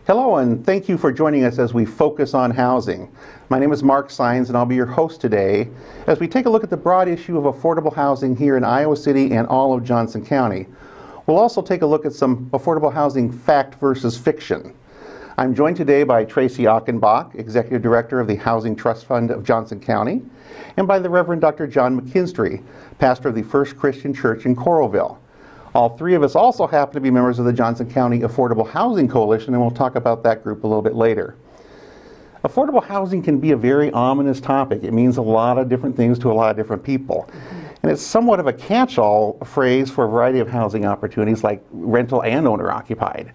Hello, and thank you for joining us as we focus on housing. My name is Mark Sines, and I'll be your host today as we take a look at the broad issue of affordable housing here in Iowa City and all of Johnson County. We'll also take a look at some affordable housing fact versus fiction. I'm joined today by Tracy Achenbach, Executive Director of the Housing Trust Fund of Johnson County, and by the Reverend Dr. John McKinstry, pastor of the First Christian Church in Coralville. All three of us also happen to be members of the Johnson County Affordable Housing Coalition, and we'll talk about that group a little bit later. Affordable housing can be a very ominous topic. It means a lot of different things to a lot of different people. And it's somewhat of a catch-all phrase for a variety of housing opportunities like rental and owner-occupied.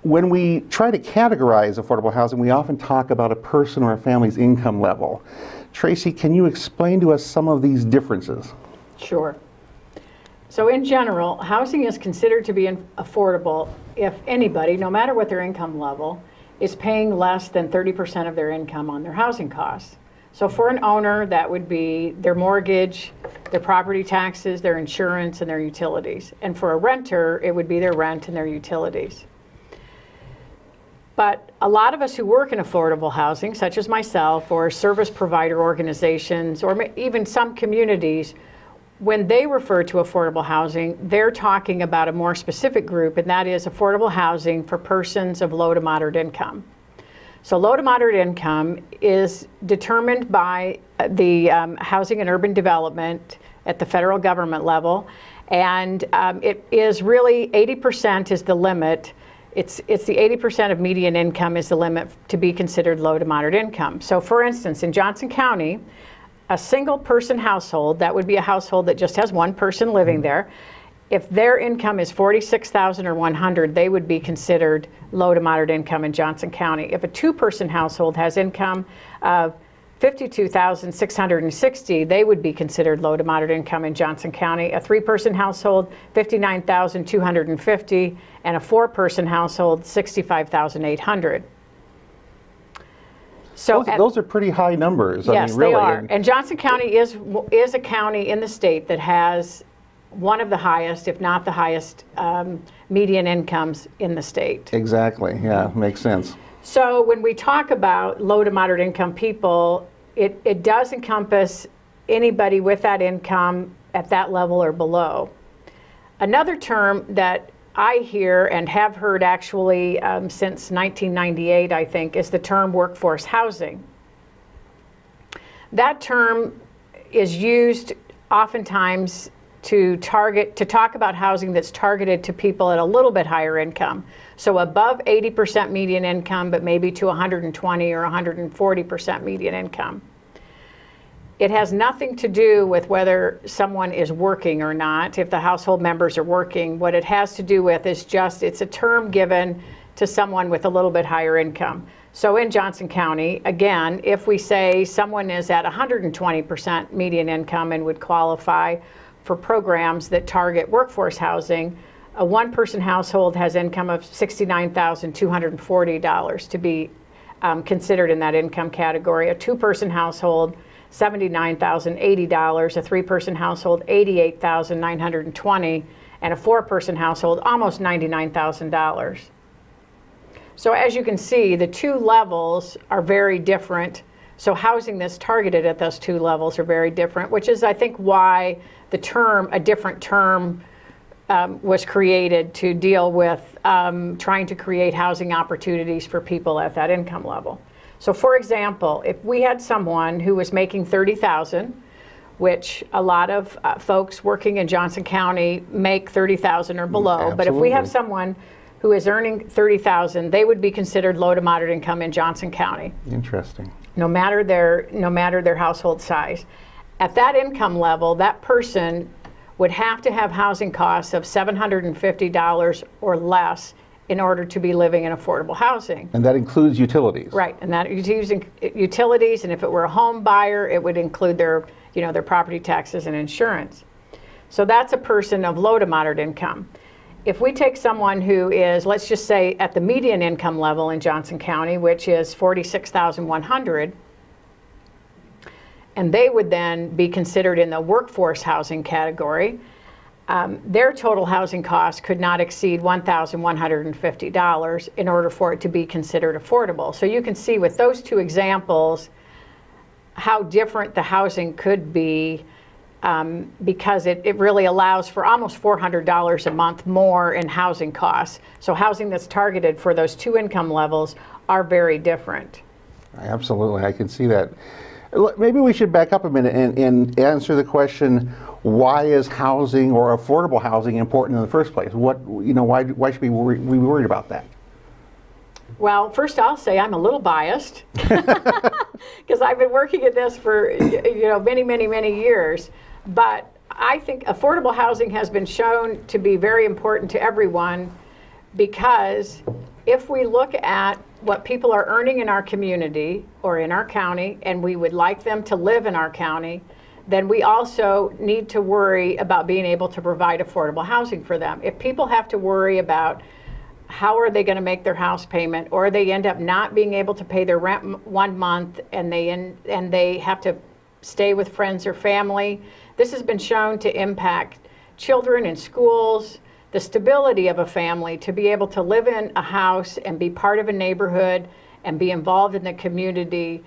When we try to categorize affordable housing, we often talk about a person or a family's income level. Tracy, can you explain to us some of these differences? Sure. So in general, housing is considered to be affordable if anybody, no matter what their income level, is paying less than 30% of their income on their housing costs. So for an owner, that would be their mortgage, their property taxes, their insurance, and their utilities. And for a renter, it would be their rent and their utilities. But a lot of us who work in affordable housing, such as myself, or service provider organizations, or even some communities, when they refer to affordable housing, they're talking about a more specific group, and that is affordable housing for persons of low to moderate income. So low to moderate income is determined by the Housing and Urban Development at the federal government level, and it is really 80% is the limit. It's the 80% of median income is the limit to be considered low to moderate income. So for instance, in Johnson County, a single person household, that would be a household that just has one person living there, if their income is $46,000 or $100,000, they would be considered low to moderate income in Johnson County. If a two-person household has income of $52,660, they would be considered low to moderate income in Johnson County. A three-person household, $59,250, and a four-person household, $65,800. So those are pretty high numbers. Yes, I mean, really. They are. And Johnson County is a county in the state that has one of the highest, if not the highest, median incomes in the state. Exactly. Yeah, makes sense. So when we talk about low to moderate income people, it does encompass anybody with that income at that level or below. Another term that I hear and have heard actually since 1998, I think, is the term workforce housing. That term is used oftentimes to talk about housing that's targeted to people at a little bit higher income. So above 80% median income, but maybe to 120 or 140% median income. It has nothing to do with whether someone is working or not, if the household members are working. What it has to do with is just, it's a term given to someone with a little bit higher income. So in Johnson County, again, if we say someone is at 120% median income and would qualify for programs that target workforce housing, a one-person household has income of $69,240 to be considered in that income category. A two-person household, $79,080, a three-person household, $88,920, and a four-person household, almost $99,000. So as you can see, the two levels are very different. So housing that's targeted at those two levels are very different, which is, I think, why the term, a different term, was created to deal with trying to create housing opportunities for people at that income level. So for example, if we had someone who was making $30,000, which a lot of folks working in Johnson County make $30,000 or below, Absolutely. But if we have someone who is earning $30,000, they would be considered low to moderate income in Johnson County. Interesting. No matter their household size. At that income level, that person would have to have housing costs of $750 or less in order to be living in affordable housing. And that includes utilities. Right, and that is using utilities, and if it were a home buyer, it would include their property taxes and insurance. So that's a person of low to moderate income. If we take someone who is, let's just say, at the median income level in Johnson County, which is $46,100, and they would then be considered in the workforce housing category, their total housing cost could not exceed $1,150 in order for it to be considered affordable. So you can see with those two examples how different the housing could be, because it really allows for almost $400 a month more in housing costs. So housing that's targeted for those two income levels are very different. Absolutely, I can see that. Maybe we should back up a minute and answer the question, why is housing or affordable housing important in the first place? Why should we be worried about that? Well, first I'll say I'm a little biased because I've been working at this for many years. But I think affordable housing has been shown to be very important to everyone, because if we look at what people are earning in our community or in our county, and we would like them to live in our county, then we also need to worry about being able to provide affordable housing for them. If people have to worry about how are they going to make their house payment, or they end up not being able to pay their rent 1 month and they have to stay with friends or family, this has been shown to impact children in schools, the stability of a family, to be able to live in a house and be part of a neighborhood and be involved in the community,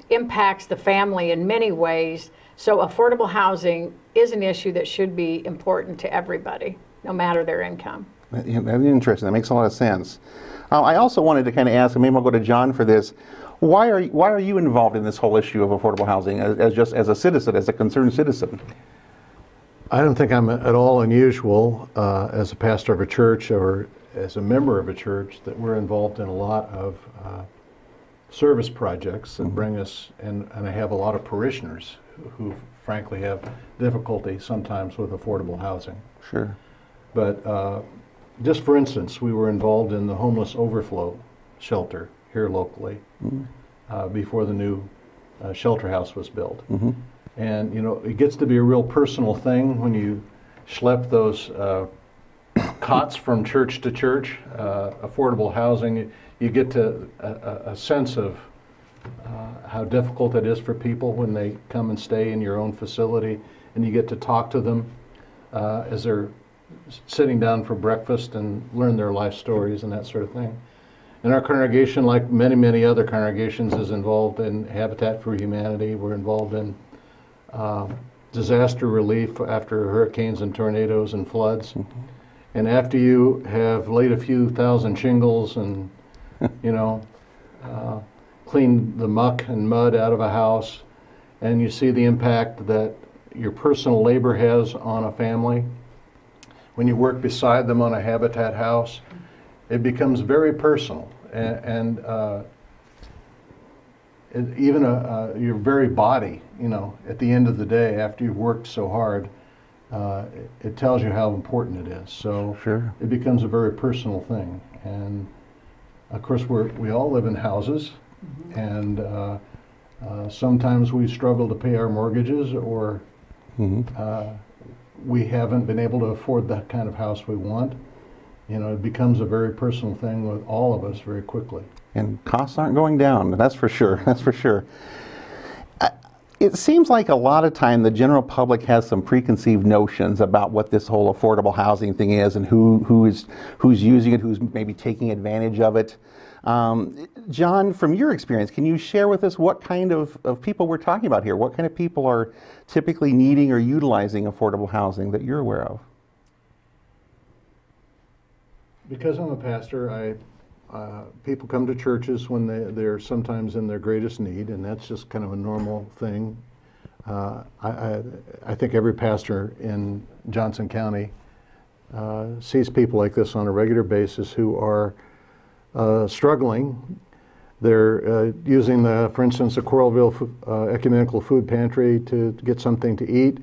impacts the family in many ways. So affordable housing is an issue that should be important to everybody, no matter their income. That's interesting. That makes a lot of sense. I also wanted to kind of ask, and maybe I'll go to John for this. Why are you involved in this whole issue of affordable housing as a citizen, as a concerned citizen? I don't think I'm at all unusual as a pastor of a church or as a member of a church that we're involved in a lot of service projects that bring us, and I have a lot of parishioners who frankly have difficulty sometimes with affordable housing. Sure. But just for instance, we were involved in the homeless overflow shelter here locally before the new shelter house was built. And it gets to be a real personal thing when you schlep those cots from church to church, affordable housing. You get to a sense of how difficult it is for people when they come and stay in your own facility, and you get to talk to them as they're sitting down for breakfast and learn their life stories and that sort of thing. And our congregation, like many other congregations, is involved in Habitat for Humanity. We're involved in disaster relief after hurricanes and tornadoes and floods. And after you have laid a few thousand shingles and cleaned the muck and mud out of a house, and you see the impact that your personal labor has on a family, when you work beside them on a Habitat house, it becomes very personal, and even your very body, at the end of the day, after you've worked so hard, it tells you how important it is. So sure. It becomes a very personal thing. And of course, we all live in houses, and sometimes we struggle to pay our mortgages, or we haven't been able to afford that kind of house we want. It becomes a very personal thing with all of us very quickly. And costs aren't going down, that's for sure. That's for sure. It seems like a lot of time the general public has some preconceived notions about what this whole affordable housing thing is, and who's using it, who's maybe taking advantage of it. John, from your experience, can you share with us what kind of people we're talking about here? What kind of people are typically needing or utilizing affordable housing that you're aware of? Because I'm a pastor, people come to churches when they're sometimes in their greatest need, and that's just kind of a normal thing. I think every pastor in Johnson County sees people like this on a regular basis who are struggling. They're using, for instance, the Coralville Ecumenical Food Pantry to get something to eat,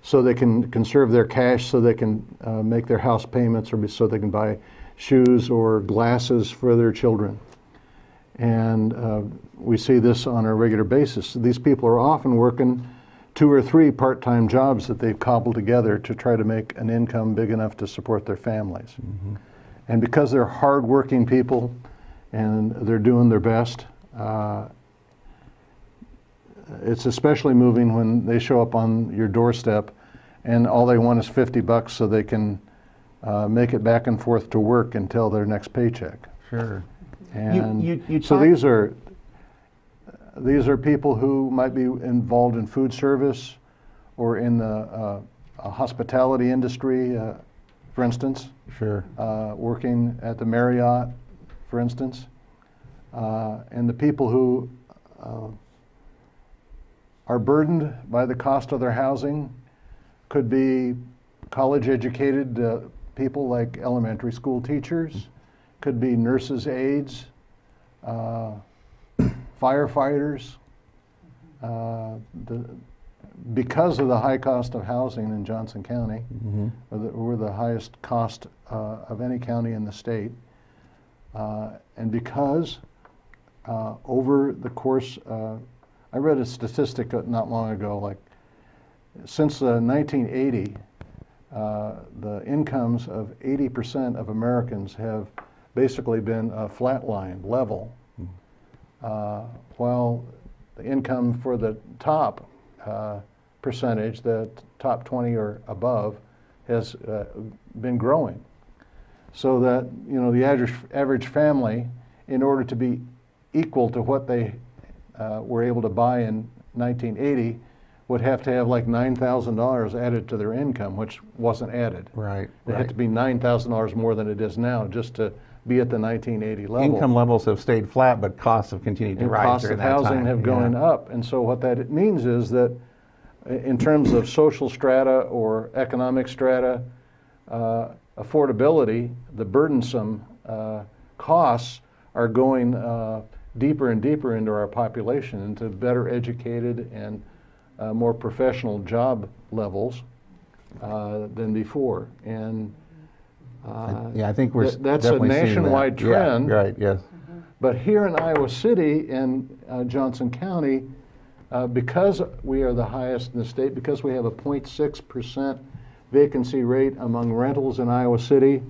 so they can conserve their cash, so they can make their house payments, or so they can buy shoes or glasses for their children. And we see this on a regular basis. These people are often working 2 or 3 part-time jobs that they've cobbled together to try to make an income big enough to support their families. And because they're hard-working people and they're doing their best, it's especially moving when they show up on your doorstep and all they want is $50 so they can make it back and forth to work until their next paycheck. Sure. And you so these are people who might be involved in food service or in the hospitality industry, for instance. Sure. Working at the Marriott, for instance. And the people who are burdened by the cost of their housing could be college-educated people like elementary school teachers, could be nurses' aides, firefighters. Because of the high cost of housing in Johnson County, we're the highest cost of any county in the state, and because over the course, I read a statistic not long ago, like since 1980, the incomes of 80% of Americans have basically been a flat line, level, while the income for the top percentage, the top 20 or above, has been growing. So that, you know, the average family, in order to be equal to what they were able to buy in 1980, would have to have like $9,000 added to their income, which wasn't added. Right. It had to be $9,000 more than it is now just to be at the 1980 level. Income levels have stayed flat, but costs have continued to rise. Costs of housing have gone up, and so what that means is that, in terms of social strata or economic strata, affordability, the burdensome costs are going deeper and deeper into our population, into better educated and more professional job levels than before. And yeah, I think we're that's a nationwide trend. Yeah, right, yes. But here in Iowa City and Johnson County, because we are the highest in the state, because we have a 0.6% vacancy rate among rentals in Iowa City,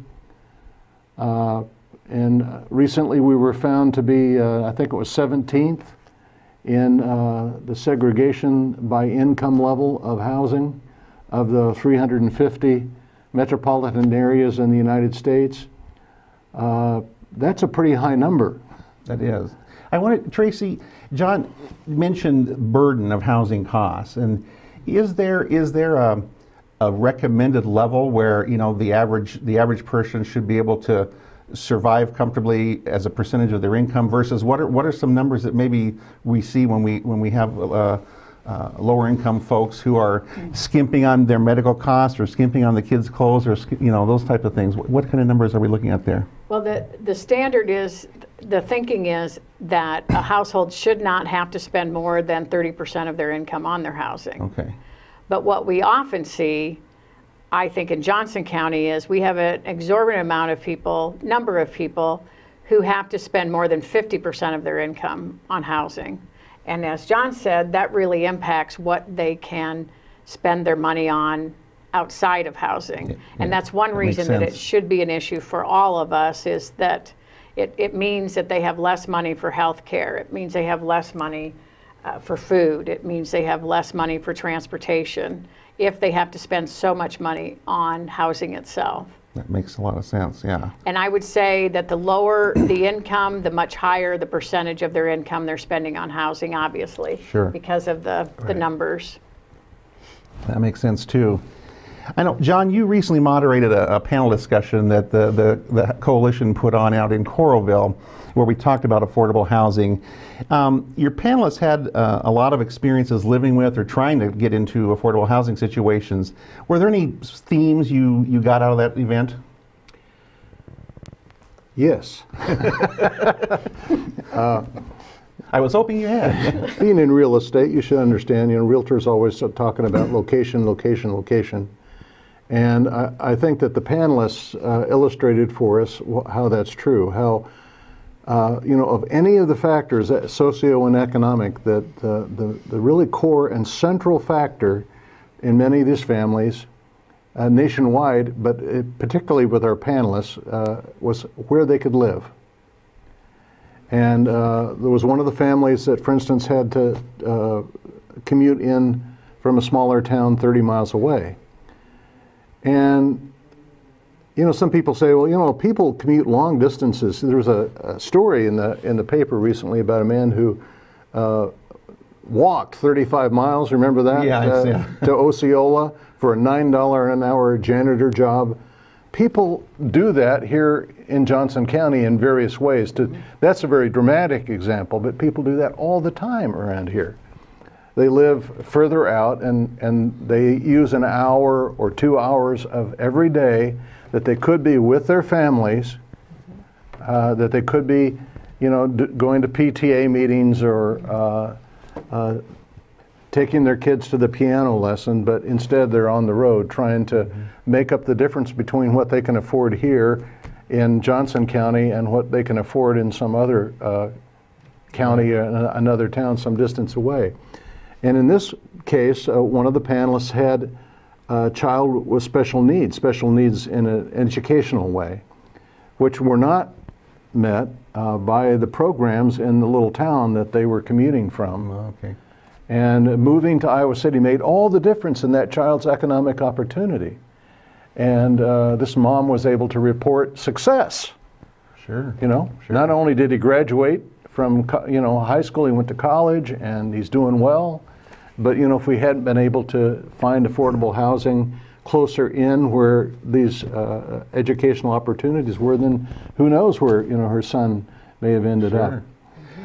and recently we were found to be, I think it was 17th in the segregation by income level of housing of the 350 metropolitan areas in the United States. That's a pretty high number. That is. I wanted, Tracy, John mentioned burden of housing costs, and is there a recommended level where, you know, the average person should be able to survive comfortably as a percentage of their income versus what are some numbers that maybe we see when we have lower income folks who are skimping on their medical costs or skimping on the kids' clothes or, you know, those type of things? What kind of numbers are we looking at there? Well, the standard is, the thinking is that a household should not have to spend more than 30% of their income on their housing. Okay. But what we often see, I think in Johnson County, is we have an exorbitant number of people who have to spend more than 50% of their income on housing. And as John said, that really impacts what they can spend their money on outside of housing. And that's one reason that it should be an issue for all of us, is that it means that they have less money for health care. It means they have less money for food. It means they have less money for transportation if they have to spend so much money on housing itself. That makes a lot of sense, yeah. And I would say that the lower the income, the much higher the percentage of their income they're spending on housing, obviously. Sure. Because of the numbers. That makes sense too. I know, John, you recently moderated a panel discussion that the coalition put on out in Coralville, where we talked about affordable housing. Your panelists had a lot of experiences living with or trying to get into affordable housing situations. Were there any themes you got out of that event? Yes. I was hoping you had. Being in real estate, you should understand, you know, realtors always talking about location, location, location. And I think that the panelists illustrated for us how that's true, how, you know, of any of the factors, socio and economic, that the really core and central factor in many of these families, nationwide, but particularly with our panelists, was where they could live. And there was one of the families that, for instance, had to commute in from a smaller town 30 miles away. And you know, some people say, well, you know, people commute long distances. There was a story in the paper recently about a man who walked 35 miles. Remember that? Yeah, to Osceola for a $9 an hour janitor job. People do that here in Johnson County in various ways. That's a very dramatic example, but people do that all the time around here. They live further out, and they use an hour or 2 hours of every day that they could be with their families, that they could be, you know, going to PTA meetings or taking their kids to the piano lesson, but instead they're on the road trying to make up the difference between what they can afford here in Johnson County and what they can afford in some other county, another town some distance away. And in this case, one of the panelists had a child with special needs in an educational way, which were not met by the programs in the little town that they were commuting from. Okay. And moving to Iowa City made all the difference in that child's economic opportunity. And this mom was able to report success. Sure. You know, Sure. Not only did he graduate from high school, he went to college and he's doing well. But you know, if we hadn't been able to find affordable housing closer in where these educational opportunities were, then who knows where her son may have ended up.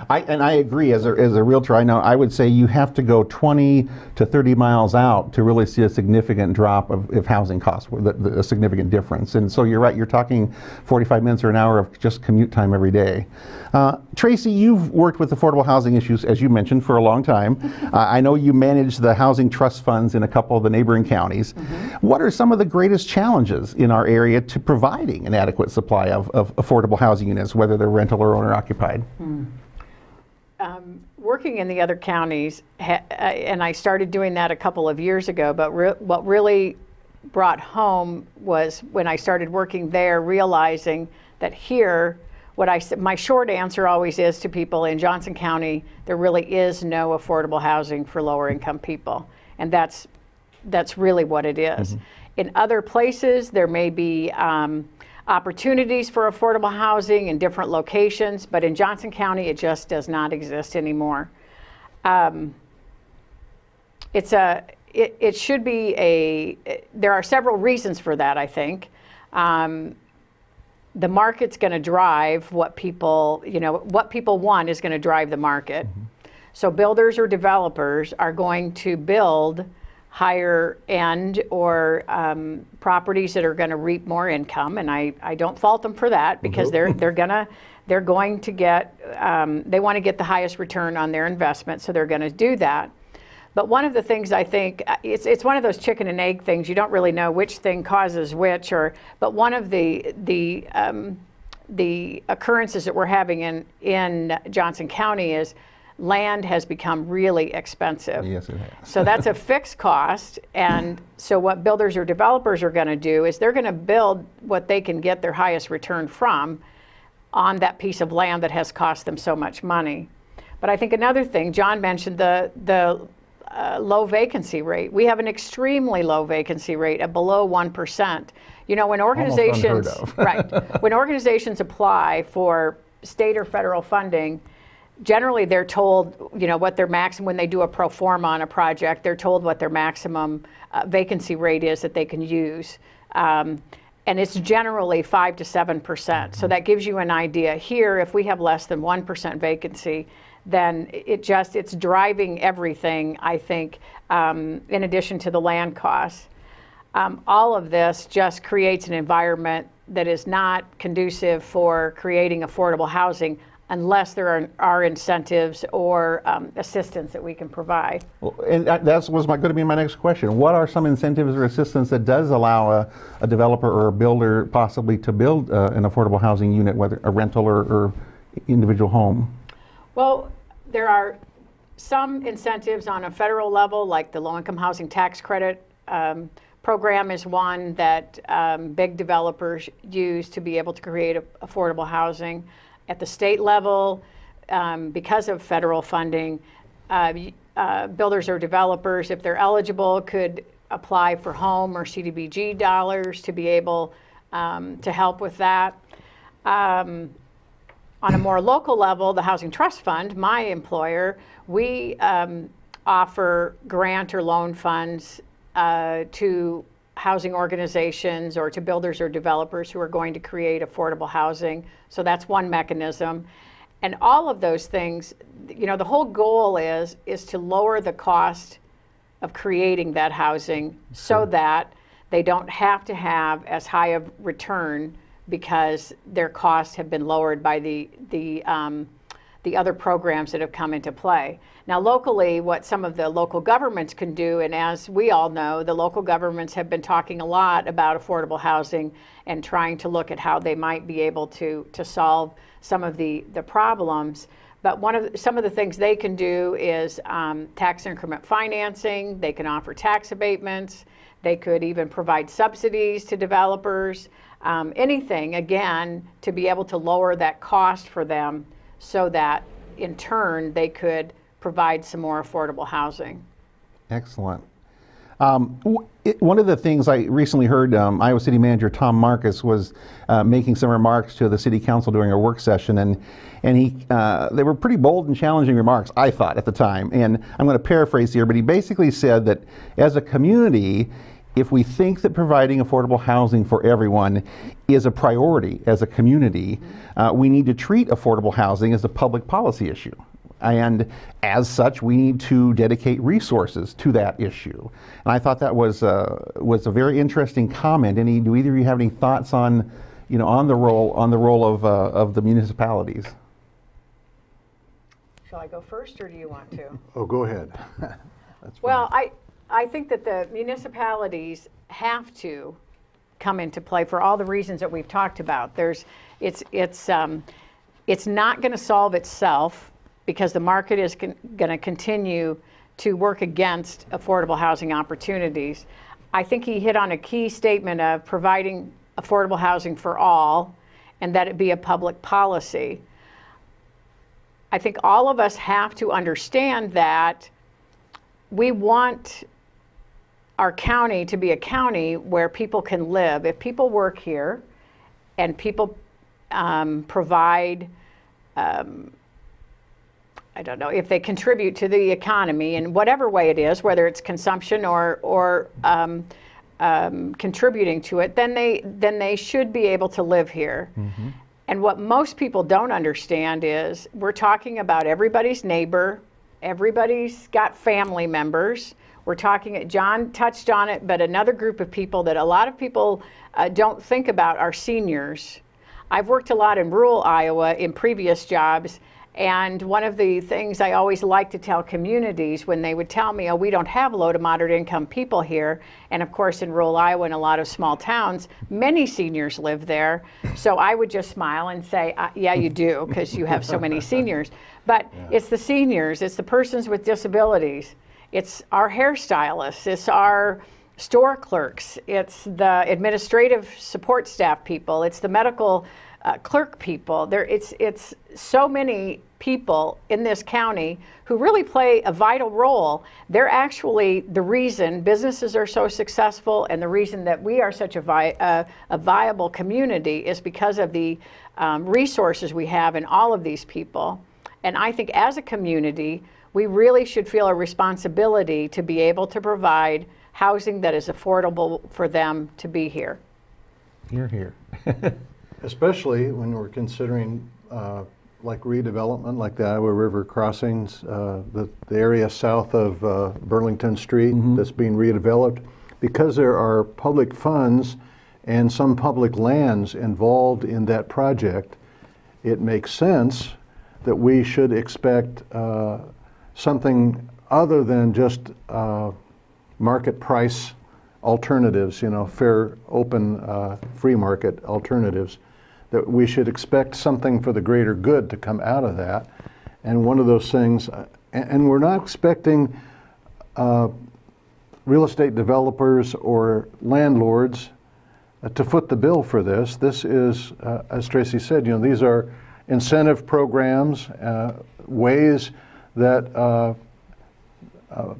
I agree. As a realtor, I would say you have to go 20 to 30 miles out to really see a significant drop of housing costs, a significant difference. And so you're right, you're talking 45 minutes or an hour of just commute time every day. Tracy, you've worked with affordable housing issues, as you mentioned, for a long time. I know you manage the housing trust funds in a couple of the neighboring counties. Mm-hmm. What are some of the greatest challenges in our area to providing an adequate supply of affordable housing units, whether they're rental or owner occupied? Working in the other counties, and I started doing that a couple of years ago, but what really brought home was when I started working there, realizing that here, my short answer always is to people in Johnson County, there really is no affordable housing for lower income people. And that's really what it is. Mm-hmm. In other places, there may be opportunities for affordable housing in different locations, but in Johnson County, it just does not exist anymore. It should be there are several reasons for that, I think. The market's going to drive what people want is going to drive the market. Mm-hmm. So builders or developers are going to build higher end or properties that are going to reap more income, and I don't fault them for that, because they're going to get they want to get the highest return on their investment, so they're going to do that. But one of the things I think it's one of those chicken and egg things. You don't really know which thing causes which, but one of the occurrences that we're having in Johnson County is land has become really expensive. Yes, it has. So that's a fixed cost, and so what builders or developers are going to do is they're going to build what they can get their highest return from on that piece of land that has cost them so much money. But I think another thing, John mentioned the low vacancy rate. We have an extremely low vacancy rate at below 1%. You know, when organizations when organizations apply for state or federal funding, generally they're told, what their maximum, when they do a pro forma on a project, they're told what their maximum vacancy rate is that they can use. And it's generally 5 to 7%. So that gives you an idea. Here, if we have less than 1% vacancy, then it's driving everything, I think, in addition to the land costs. All of this just creates an environment that is not conducive for creating affordable housing, unless there are incentives or assistance that we can provide. Well, and that was going to be my next question. What are some incentives or assistance that does allow a developer or a builder possibly to build an affordable housing unit, whether a rental or individual home? Well, there are some incentives on a federal level, like the low-income housing tax credit program is one that big developers use to be able to create affordable housing. At the state level, because of federal funding, builders or developers, if they're eligible, could apply for home or CDBG dollars to be able to help with that. On a more local level, the Housing Trust Fund, my employer, we offer grant or loan funds to housing organizations or to builders or developers who are going to create affordable housing. So that's one mechanism. And all of those things, you know, the whole goal is to lower the cost of creating that housing so that they don't have to have as high of return because their costs have been lowered by the other programs that have come into play. Now, locally, what some of the local governments can do, and as we all know, the local governments have been talking a lot about affordable housing and trying to look at how they might be able to solve some of the problems. But some of the things they can do is tax increment financing. They can offer tax abatements. They could even provide subsidies to developers. Anything, again, to be able to lower that cost for them so that in turn they could provide some more affordable housing. Excellent. One of the things I recently heard Iowa City Manager Tom Marcus was making some remarks to the City Council during a work session, and they were pretty bold and challenging remarks, I thought, at the time. And I'm going to paraphrase here, but he basically said that as a community, if we think that providing affordable housing for everyone is a priority as a community, we need to treat affordable housing as a public policy issue. And as such, we need to dedicate resources to that issue. And I thought that was a very interesting comment. Do either of you have any thoughts on, on the role of the municipalities? Shall I go first, or do you want to? Oh, go ahead. That's well, I think that the municipalities have to come into play for all the reasons that we've talked about. It's not going to solve itself, because the market is going to continue to work against affordable housing opportunities. I think he hit on a key statement of providing affordable housing for all, and that it be a public policy. I think all of us have to understand that we want our county to be a county where people can live. If people work here and people provide I don't know, if they contribute to the economy in whatever way it is, whether it's consumption or contributing to it, then they should be able to live here. Mm-hmm. And what most people don't understand is we're talking about everybody's neighbor, everybody's got family members. We're talking, John touched on it, but another group of people that a lot of people don't think about are seniors. I've worked a lot in rural Iowa in previous jobs. And one of the things I always like to tell communities when they would tell me, oh, we don't have low to moderate income people here. And of course, in rural Iowa and a lot of small towns, many seniors live there. So I would just smile and say, yeah, you do, because you have so many seniors. But yeah. It's the seniors, it's the persons with disabilities, it's our hairstylists, it's our store clerks, it's the administrative support staff people, it's the medical clerk people. It's so many people in this county who really play a vital role. They're actually the reason businesses are so successful, and the reason that we are such a viable community is because of the resources we have in all of these people. And I think as a community, we really should feel a responsibility to be able to provide housing that is affordable for them to be here. You're here. Especially when we're considering like redevelopment, like the Iowa River crossings, the area south of Burlington Street mm-hmm. that's being redeveloped. Because there are public funds and some public lands involved in that project, it makes sense that we should expect something other than just market price alternatives, fair, open, free market alternatives. That we should expect something for the greater good to come out of that. And one of those things, and we're not expecting real estate developers or landlords to foot the bill for this. This is, as Tracy said, these are incentive programs, ways that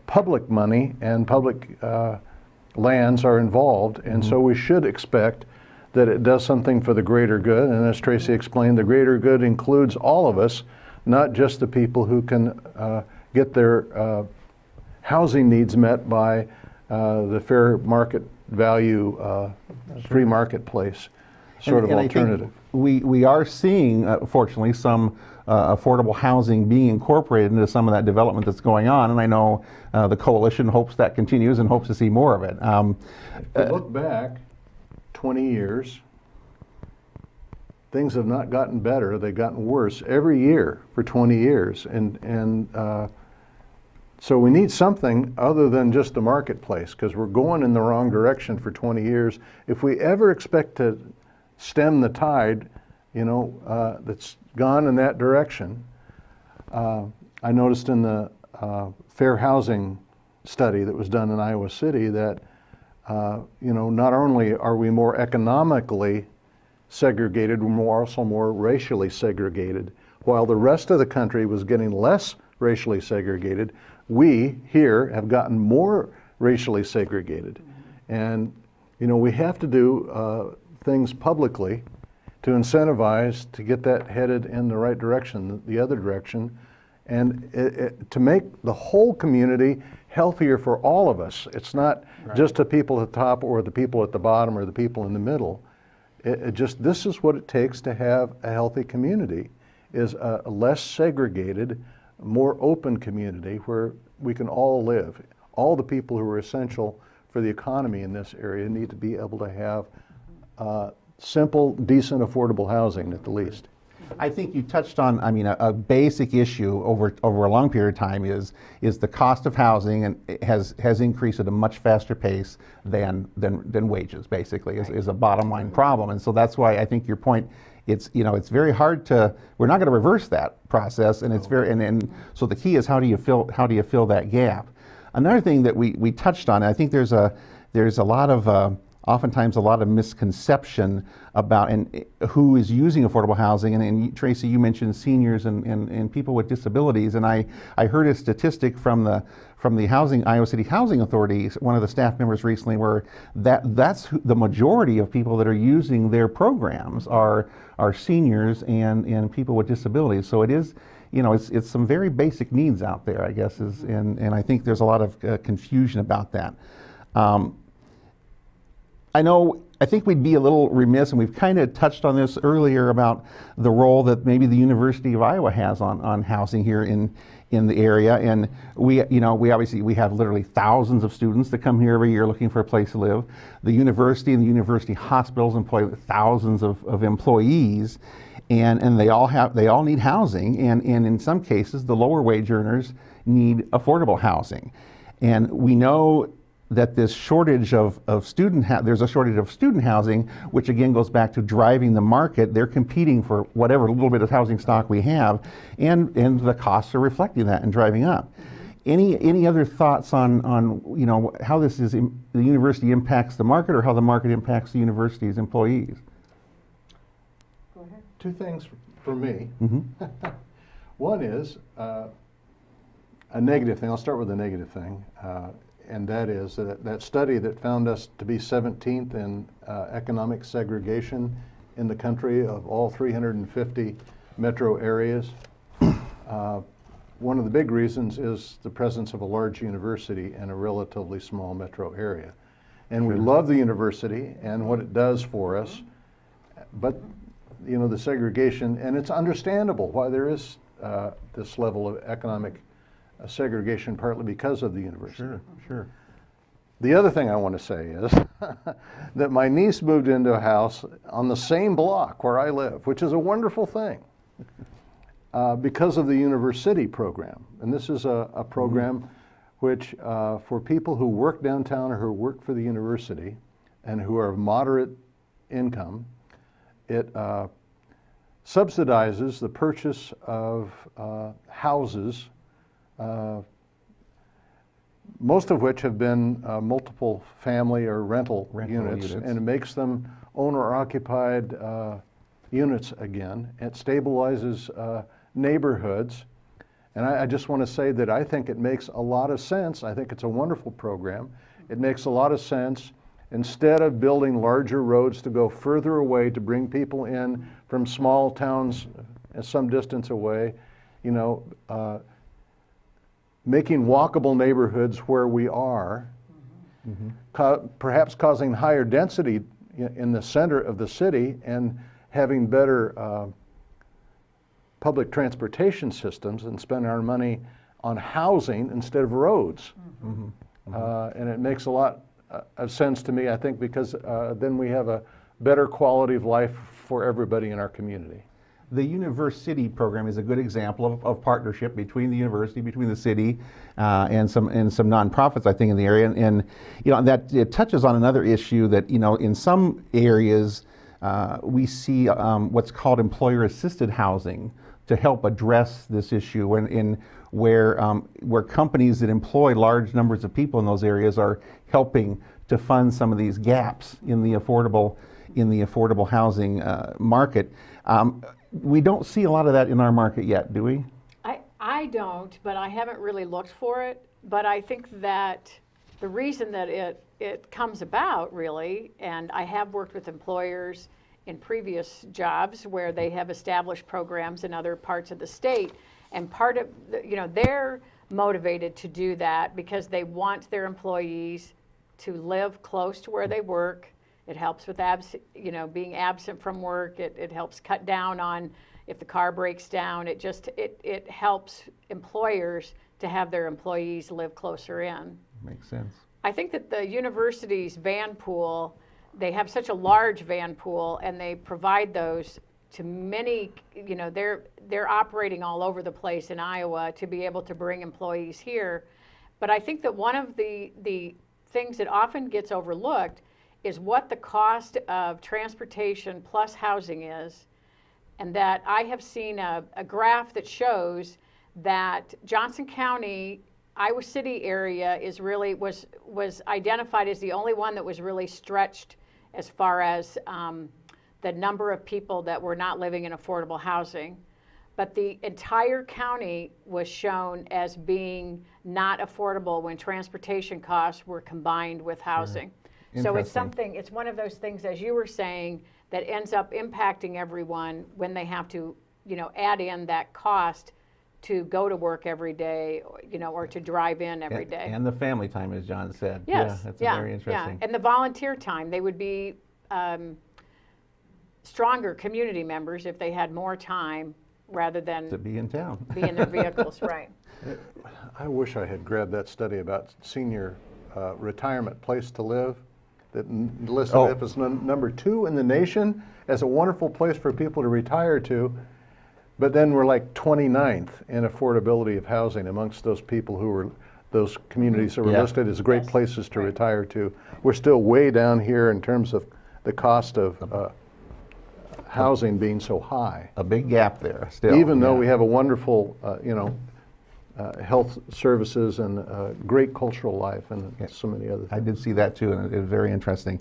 public money and public lands are involved, and so we should expect that it does something for the greater good. And as Tracy explained, the greater good includes all of us, not just the people who can get their housing needs met by the fair market value, free marketplace sort of alternative. We are seeing, fortunately, some affordable housing being incorporated into some of that development that's going on, and I know the coalition hopes that continues and hopes to see more of it. If you look back 20 years, things have not gotten better, they've gotten worse every year for 20 years, and so we need something other than just the marketplace, because we're going in the wrong direction for 20 years. If we ever expect to stem the tide, that's gone in that direction. I noticed in the fair housing study that was done in Iowa City that, not only are we more economically segregated, we're also more racially segregated. While the rest of the country was getting less racially segregated, we here have gotten more racially segregated. And, we have to do things publicly to incentivize to get that headed in the right direction, the other direction, and to make the whole community healthier for all of us. It's not just the people at the top or the people at the bottom or the people in the middle. This is what it takes to have a healthy community, is a less segregated, more open community where we can all live. All the people who are essential for the economy in this area need to be able to have simple, decent, affordable housing at the least. I think you touched on, a basic issue over a long period of time is the cost of housing, and it has increased at a much faster pace than wages, basically, is a bottom line problem. And so that's why I think your point, it's very hard we're not going to reverse that process, and it's and so the key is how do you fill that gap. Another thing that we touched on, I think there's a lot of oftentimes a lot of misconception about who is using affordable housing. And Tracy, you mentioned seniors and people with disabilities. And I heard a statistic from the Iowa City Housing Authority, one of the staff members recently, where that's the majority of people that are using their programs are seniors and people with disabilities. So it is, it's some very basic needs out there, I guess, and I think there's a lot of confusion about that. I think we'd be a little remiss, and we've kind of touched on this earlier about the role that maybe the University of Iowa has on housing here in the area. And we obviously have literally thousands of students that come here every year looking for a place to live. The university and the university hospitals employ thousands of employees, and they all need housing. And in some cases, the lower wage earners need affordable housing. And we know that this shortage of there's a shortage of student housing, which again goes back to driving the market. They're competing for whatever little bit of housing stock we have, and the costs are reflecting that and driving up. Any other thoughts on how the university impacts the market, or how the market impacts the university's employees? Go ahead. Two things for me. Mm-hmm. One is a negative thing. I'll start with the negative thing. And that is that study that found us to be 17th in economic segregation in the country of all 350 metro areas. One of the big reasons is the presence of a large university in a relatively small metro area. And we love the university and what it does for us, but the segregation, and it's understandable why there is this level of economic segregation, partly because of the university. Sure. The other thing I want to say is that my niece moved into a house on the same block where I live, which is a wonderful thing, because of the university program. And this is a program which, for people who work downtown or who work for the university and who are of moderate income, it subsidizes the purchase of houses, most of which have been multiple family or rental units, and it makes them owner-occupied units again. It stabilizes neighborhoods, and I just want to say that I think it makes a lot of sense. I think it's a wonderful program. It makes a lot of sense. Instead of building larger roads to go further away to bring people in from small towns some distance away, you know, making walkable neighborhoods where we are, perhaps causing higher density in the center of the city and having better public transportation systems and spending our money on housing instead of roads. And it makes a lot of sense to me, I think, because then we have a better quality of life for everybody in our community. The University program is a good example of partnership between the university, between the city, and some nonprofits, I think, in the area. And you know, that it touches on another issue that, you know, in some areas we see what's called employer-assisted housing to help address this issue, where companies that employ large numbers of people in those areas are helping to fund some of these gaps in the affordable housing market. We don't see a lot of that in our market yet, do we? I don't, but I haven't really looked for it. But I think that the reason that it comes about, really, and I have worked with employers in previous jobs where they have established programs in other parts of the state, and part of you know, they're motivated to do that because they want their employees to live close to where they work. It helps with being absent from work. It helps cut down on if the car breaks down. It helps employers to have their employees live closer in. Makes sense. I think that the university's van pool, they have such a large van pool, and they provide those to many. You know, they're operating all over the place in Iowa to be able to bring employees here. But I think that one of the things that often gets overlooked is what the cost of transportation plus housing is, and that I have seen a graph that shows that Johnson County, Iowa City area was identified as the only one that was really stretched as far as the number of people that were not living in affordable housing. But the entire county was shown as being not affordable when transportation costs were combined with housing. So it's one of those things, as you were saying, that ends up impacting everyone when they have to, you know, add in that cost to go to work every day, you know, or to drive in every day. And the family time, as John said. Yes. Yeah, that's very interesting. And the volunteer time. They would be stronger community members if they had more time rather than to be in town. Be in their vehicles, right. I wish I had grabbed that study about senior retirement place to live that listed it as number 2 in the nation as a wonderful place for people to retire to, but then we're like 29th in affordability of housing amongst those people who were, those communities that were listed as great places to retire to. We're still way down here in terms of the cost of housing being so high. A big gap there still. Even though we have a wonderful, health services and great cultural life and so many other things. I did see that too, and it was very interesting.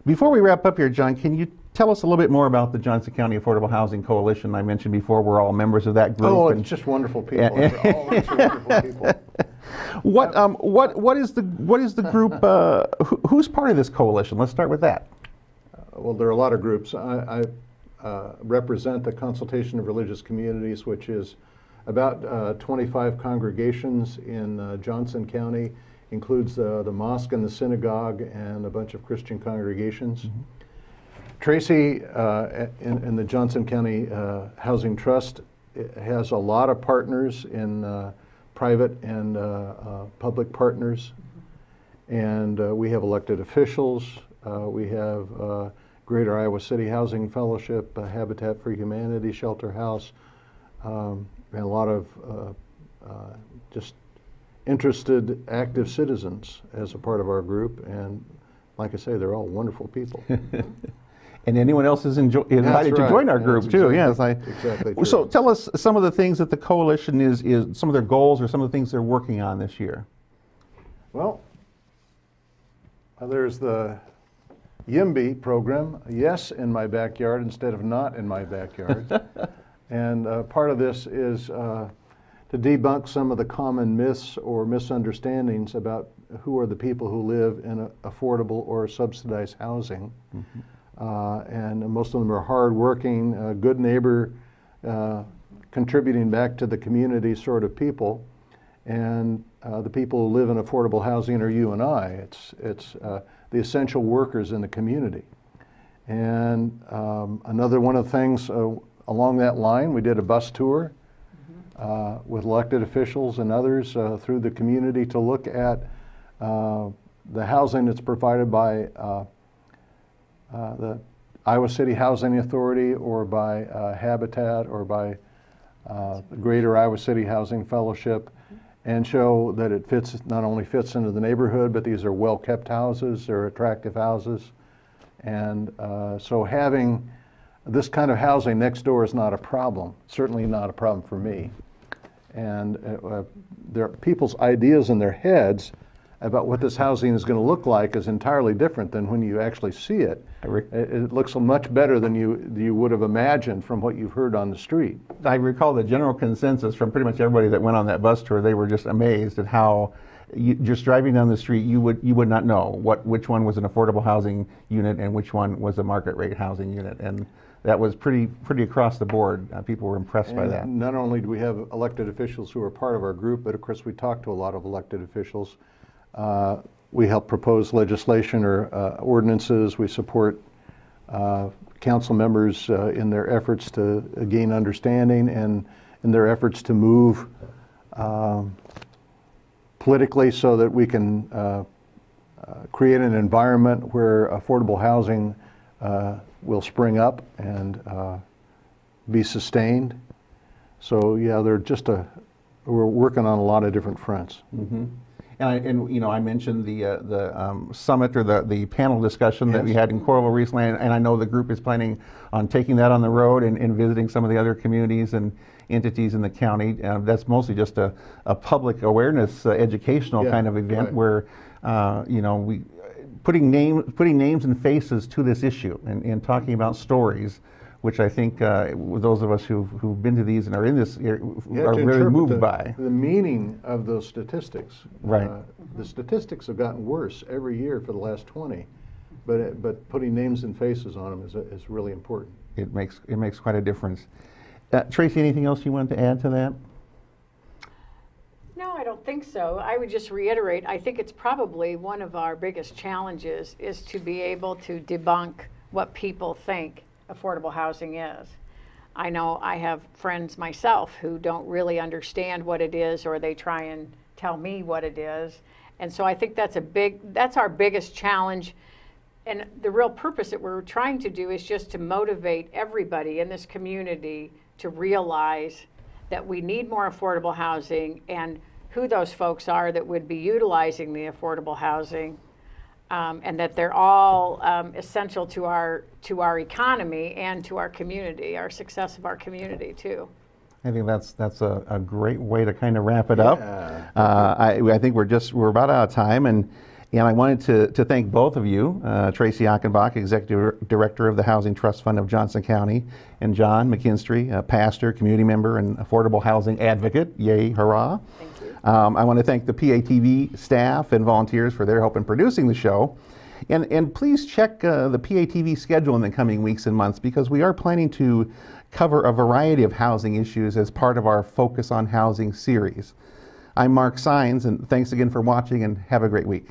Before we wrap up here, John, can you tell us a little bit more about the Johnson County Affordable Housing Coalition? I mentioned before we're all members of that group. Oh, it's just wonderful people. We're all wonderful people. What is the group? Who's part of this coalition? Let's start with that. Well, there are a lot of groups. I represent the Consultation of Religious Communities, which is about 25 congregations in Johnson County, includes the mosque and the synagogue and a bunch of Christian congregations. Tracy in the Johnson County Housing Trust has a lot of partners in private and public partners. And we have elected officials. We have Greater Iowa City Housing Fellowship, Habitat for Humanity, Shelter House, and a lot of just interested, active citizens as a part of our group. And like I say, they're all wonderful people. And anyone else is invited to join our group too. Exactly true. So tell us some of the things that the coalition is some of their goals or some of the things they're working on this year. Well, there's the YIMBY program, yes in my backyard instead of not in my backyard. And part of this is to debunk some of the common myths or misunderstandings about who are the people who live in affordable or subsidized housing. And most of them are hardworking, good neighbor, contributing back to the community sort of people. And the people who live in affordable housing are you and I. It's the essential workers in the community. And another one of the things along that line, we did a bus tour with elected officials and others through the community to look at the housing that's provided by the Iowa City Housing Authority or by Habitat or by the Greater Iowa City Housing Fellowship, and show that it fits, not only fits into the neighborhood, but these are well-kept houses, they're attractive houses. And so having this kind of housing next door is not a problem, certainly not a problem for me. And there are people's ideas in their heads about what this housing is going to look like is entirely different than when you actually see it. It looks much better than you would have imagined from what you've heard on the street. I recall the general consensus from pretty much everybody that went on that bus tour. They were just amazed at how just driving down the street, you would not know which one was an affordable housing unit and which one was a market rate housing unit, and that was pretty across the board. People were impressed by that. Not only do we have elected officials who are part of our group, but of course we talk to a lot of elected officials. We help propose legislation or ordinances. We support council members in their efforts to gain understanding and in their efforts to move politically so that we can create an environment where affordable housing will spring up and be sustained. So yeah, we're working on a lot of different fronts. And you know, I mentioned the summit or the panel discussion that we had in Coralville recently, and I know the group is planning on taking that on the road and visiting some of the other communities and entities in the county. That's mostly just a public awareness, educational kind of event where you know, we putting names and faces to this issue and talking about stories, which I think those of us who've been to these and are in this are really moved by. The meaning of those statistics. Right. The statistics have gotten worse every year for the last 20, but putting names and faces on them is really important. It makes quite a difference. Tracy, anything else you wanted to add to that? No, I don't think so. I would just reiterate, I think it's probably one of our biggest challenges is to be able to debunk what people think affordable housing is. I know I have friends myself who don't really understand what it is, or they try and tell me what it is. And so I think that's our biggest challenge. And the real purpose that we're trying to do is just to motivate everybody in this community to realize that we need more affordable housing and who those folks are that would be utilizing the affordable housing. And that they're all essential to our economy and to our community, our success of our community too. I think that's a great way to kind of wrap it up. I think we're about out of time, and I wanted to thank both of you, Tracy Achenbach, Executive Director of the Housing Trust Fund of Johnson County, and John McKinstry, pastor, community member, and affordable housing advocate. Yay, hurrah! Thank you. I want to thank the PATV staff and volunteers for their help in producing the show. And please check the PATV schedule in the coming weeks and months, because we are planning to cover a variety of housing issues as part of our Focus on Housing series. I'm Mark Sines, and thanks again for watching, and have a great week.